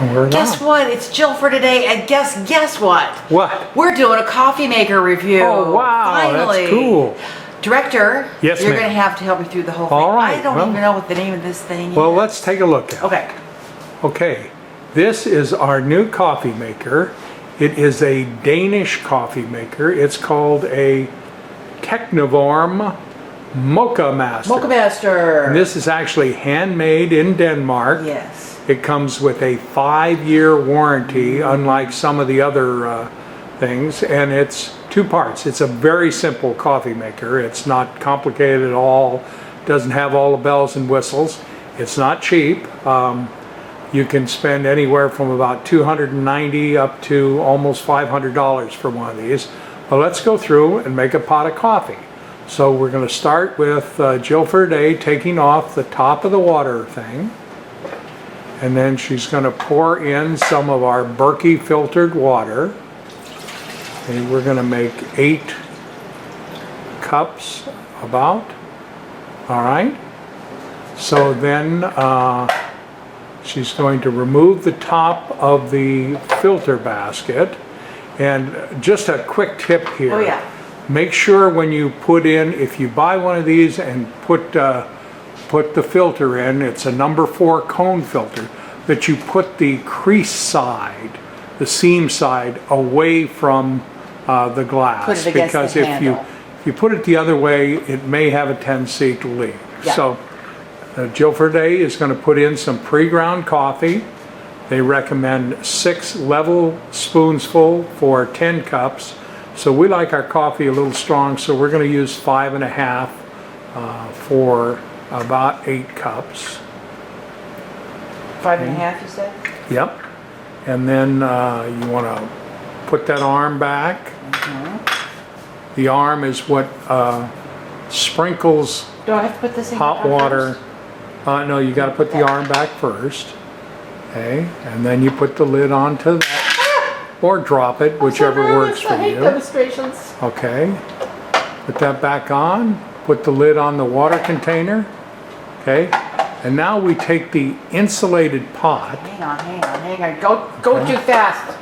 And we're Guess live. what? It's Jill for today, and guess what? What? We're doing a coffee maker review. Oh wow, Finally. that's cool. Director, Yes, you're ma'am. going to have to help me through the whole thing. All right, I don't well- even know what the name of this thing Well, is. let's take a look at it. Okay. Okay, this is our new coffee maker. It is a Danish coffee maker. It's called a Techni Vorm MoccaMaster. MoccaMaster. And this is actually handmade in Denmark. Yes. It comes with a 5-year warranty, unlike some of the other things, and it's 2 parts. It's a very simple coffee maker. It's not complicated at all. Doesn't have all the bells and whistles. It's not cheap. You can spend anywhere from about $290 up to almost $500 for one of these. Well, let's go through and make a pot of coffee. So we're going to start with Jill for today taking off the top of the water thing. And then she's going to pour in some of our Berkey filtered water. And we're going to make 8 cups about. All right. So then she's going to remove the top of the filter basket. And just a quick tip here. Oh, yeah. Make sure when you put in, if you buy one of these and put the filter in, it's a number 4 cone filter, that you put the crease side, the seam side, away from the glass. Put it against because the if handle. you put it the other way, it may have a tendency to leak. Yeah. So Jill for today is going to put in some pre-ground coffee. They recommend 6 level spoonsful for 10 cups. So we like our coffee a little strong, so we're going to use 5.5 for about 8 cups. 5.5, you said? Yep. And then you want to put that arm back. Mm-hmm. The arm is what sprinkles Do I have to put this in hot water. No, you got to put the arm back first. Okay, and then you put the lid onto that, or drop it, whichever works for I hate you. demonstrations. Okay, put that back on. Put the lid on the water container. Okay, and now we take the insulated pot. Hang on. Go too fast.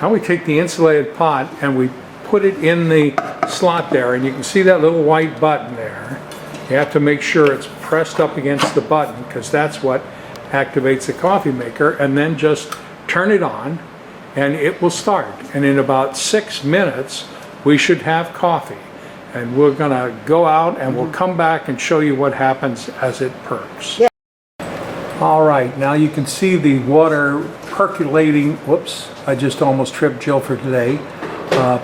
Now we take the insulated pot and we put it in the slot there, and you can see that little white button there. You have to make sure it's pressed up against the button, because that's what activates the coffee maker, and then just turn it on and it will start. And in about 6 minutes we should have coffee, and we're gonna go out and we'll come back and show you what happens as it perks. Yeah. All right, now you can see the water percolating. Whoops, I just almost tripped Jill for today.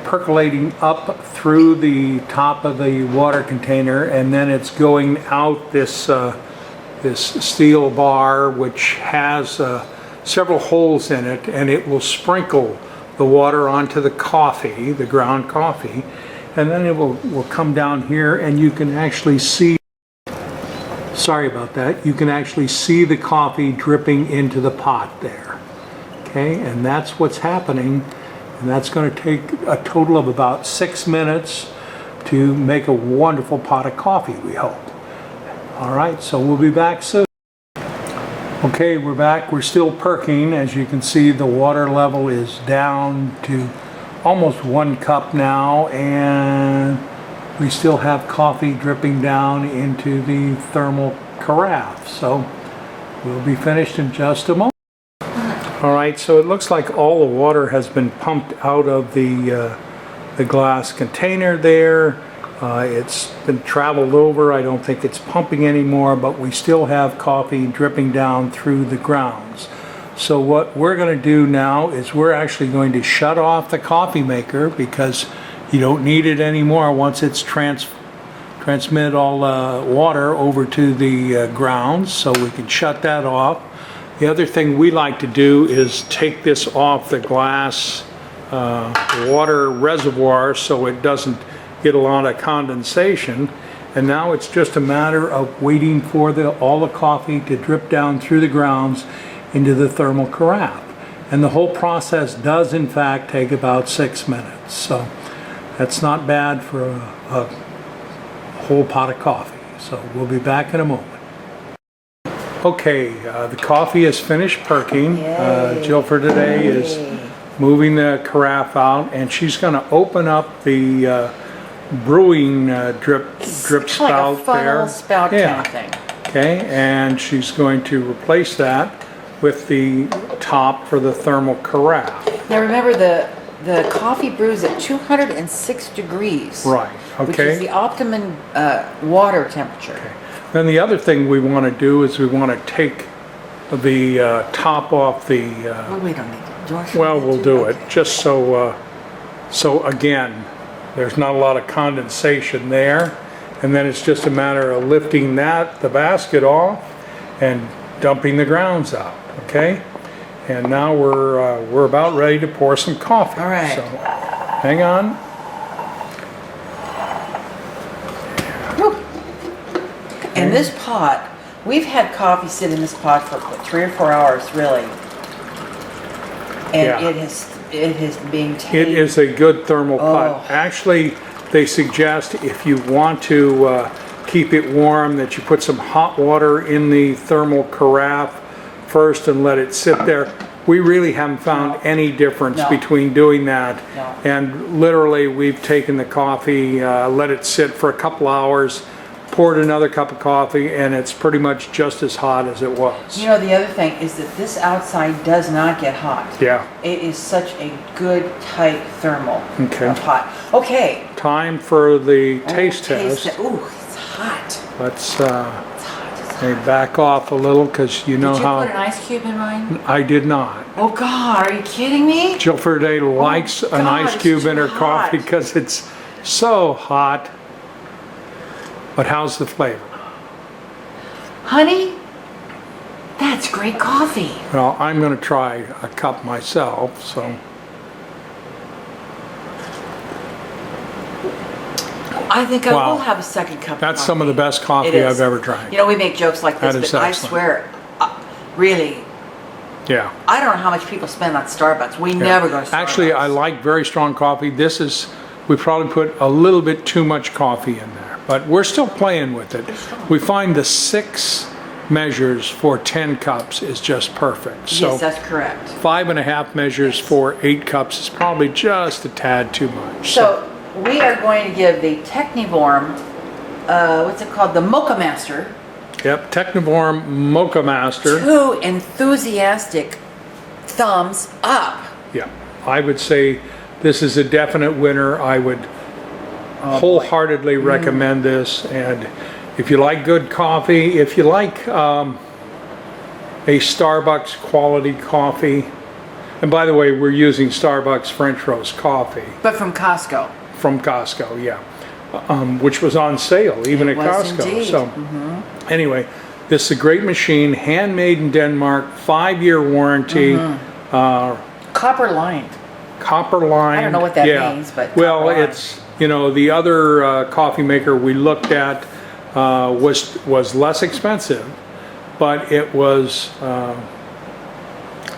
Percolating up through the top of the water container, and then it's going out this steel bar, which has several holes in it, and it will sprinkle the water onto the coffee, the ground coffee, and then it will come down here, and you can actually see, sorry about that, you can actually see the coffee dripping into the pot there. Okay, and that's what's happening, and that's going to take a total of about 6 minutes to make a wonderful pot of coffee, we hope. All right, so we'll be back soon. Okay, we're back. We're still perking. As you can see, the water level is down to almost 1 cup now, and we still have coffee dripping down into the thermal carafe. So we'll be finished in just a moment. All right, so it looks like all the water has been pumped out of the glass container there. It's been traveled over. I don't think it's pumping anymore, but we still have coffee dripping down through the grounds. So what we're going to do now is we're actually going to shut off the coffee maker, because you don't need it anymore once it's transmitted all water over to the grounds. So we can shut that off. The other thing we like to do is take this off the glass water reservoir so it doesn't get a lot of condensation. And now it's just a matter of waiting for all the coffee to drip down through the grounds into the thermal carafe. And the whole process does in fact take about 6 minutes. So that's not bad for a whole pot of coffee. So we'll be back in a moment. Okay, the coffee is finished perking. Yay. Jill for today is Yay. moving the carafe out, and she's going to open up the brewing drip spout like a funnel there. spout kind of thing. Okay, and she's going to replace that with the top for the thermal carafe. Now remember, the coffee brews at 206 degrees. Right. Okay. Which is the optimum water temperature. Okay. Then the other thing we want to do is we want to take the top off the. Well, we don't need to. Well, we'll do it just so. So again, there's not a lot of condensation there, and then it's just a matter of lifting the basket off, and dumping the grounds out. Okay, and now we're about ready to pour some coffee. All right. So, hang on. And this pot, we've had coffee sit in this pot for what, 3 or 4 hours, really. And Yeah. it has been taken. It is a good thermal pot. Oh. Actually, they suggest if you want to keep it warm that you put some hot water in the thermal carafe first and let it sit there. We really haven't found any difference No. between doing that. No. And literally we've taken the coffee, let it sit for a couple hours, poured another cup of coffee, and it's pretty much just as hot as it was. You know, the other thing is that this outside does not get hot. Yeah. It is such a good, tight thermal Okay. pot. Okay. Time for the taste Taste test. it. Ooh, it's hot. Let's It's hot. It's hot. Hey, back off a little, because you know Did you how put an ice cube in mine? I did not. Oh God, are you kidding me? Jill Ferday likes an God, ice it's cube too in her hot. coffee because it's so hot. But how's the flavor? Honey, that's great coffee. Well, I'm going to try a cup myself, so. I think I Wow. will have a second cup. That's of some of the best It coffee is. I've ever drank. You know, we make jokes like this, That is but I excellent. swear, really, Yeah. I don't know how much people spend on Starbucks. We never go to Starbucks. Actually, I like very strong coffee. This is, we probably put a little bit too much coffee in there, but we're still playing with it. We find the 6 measures for 10 cups is just perfect. So Yes, that's correct. 5.5 measures for 8 cups is probably just a tad too much. So we are going to give the TechniVorm, what's it called? The MoccaMaster. Yep, TechniVorm MoccaMaster. 2 enthusiastic thumbs up. Yeah, I would say this is a definite winner. I would wholeheartedly recommend this. And if you like good coffee, if you like a Starbucks quality coffee, and by the way, we're using Starbucks French roast coffee But from Costco. from Costco, yeah, which was on sale even It at was Costco. indeed. So anyway, this is a great machine, handmade in Denmark, 5-year warranty. Copper lined. Copper line. I don't know what that means, but well, copper line. it's, you know, the other coffee maker we looked at was less expensive, but it was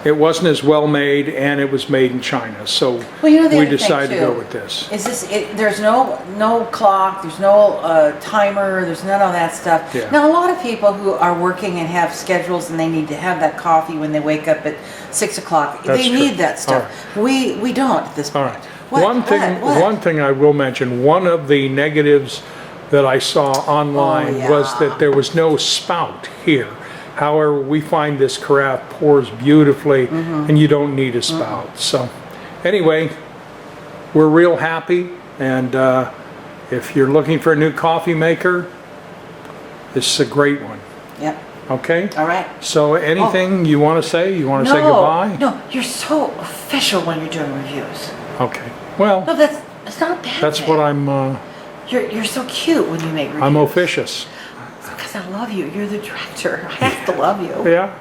it wasn't as well made, and it was made in China. So Well, you know the we other thing, decided to go too, with this. Is this? There's no clock. There's no timer. There's none of that stuff. Yeah. Now, a lot of people who are working and have schedules and they need to have that coffee when they wake up at 6 o'clock. That's They true. need that stuff. All We don't at this All point. right. What? What? One thing I will mention, one of the negatives that I saw online was yeah. that there was no spout here. However, we find this carafe pours beautifully and you don't need a spout. So anyway, we're real happy, and if you're looking for a new coffee maker, this is a great one. Yep. Okay? All right. So anything you want to say? You want to say goodbye? No, you're so official when you're doing reviews. Okay. Well, No, that's not a bad that's thing. what I'm You're so cute when you make reviews. I'm officious. Because I love you. You're the director. I have to love you. Yeah.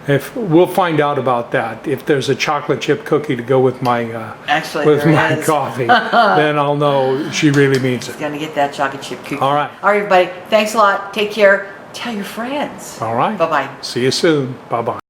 If we'll find out about that. If there's a chocolate chip cookie to go with my Actually, with there my is. coffee, then I'll know she really means it. Gonna get that chocolate chip cookie. All right. All right, everybody. Thanks a lot. Take care. Tell your friends. All right. Bye-bye. See you soon. Bye-bye.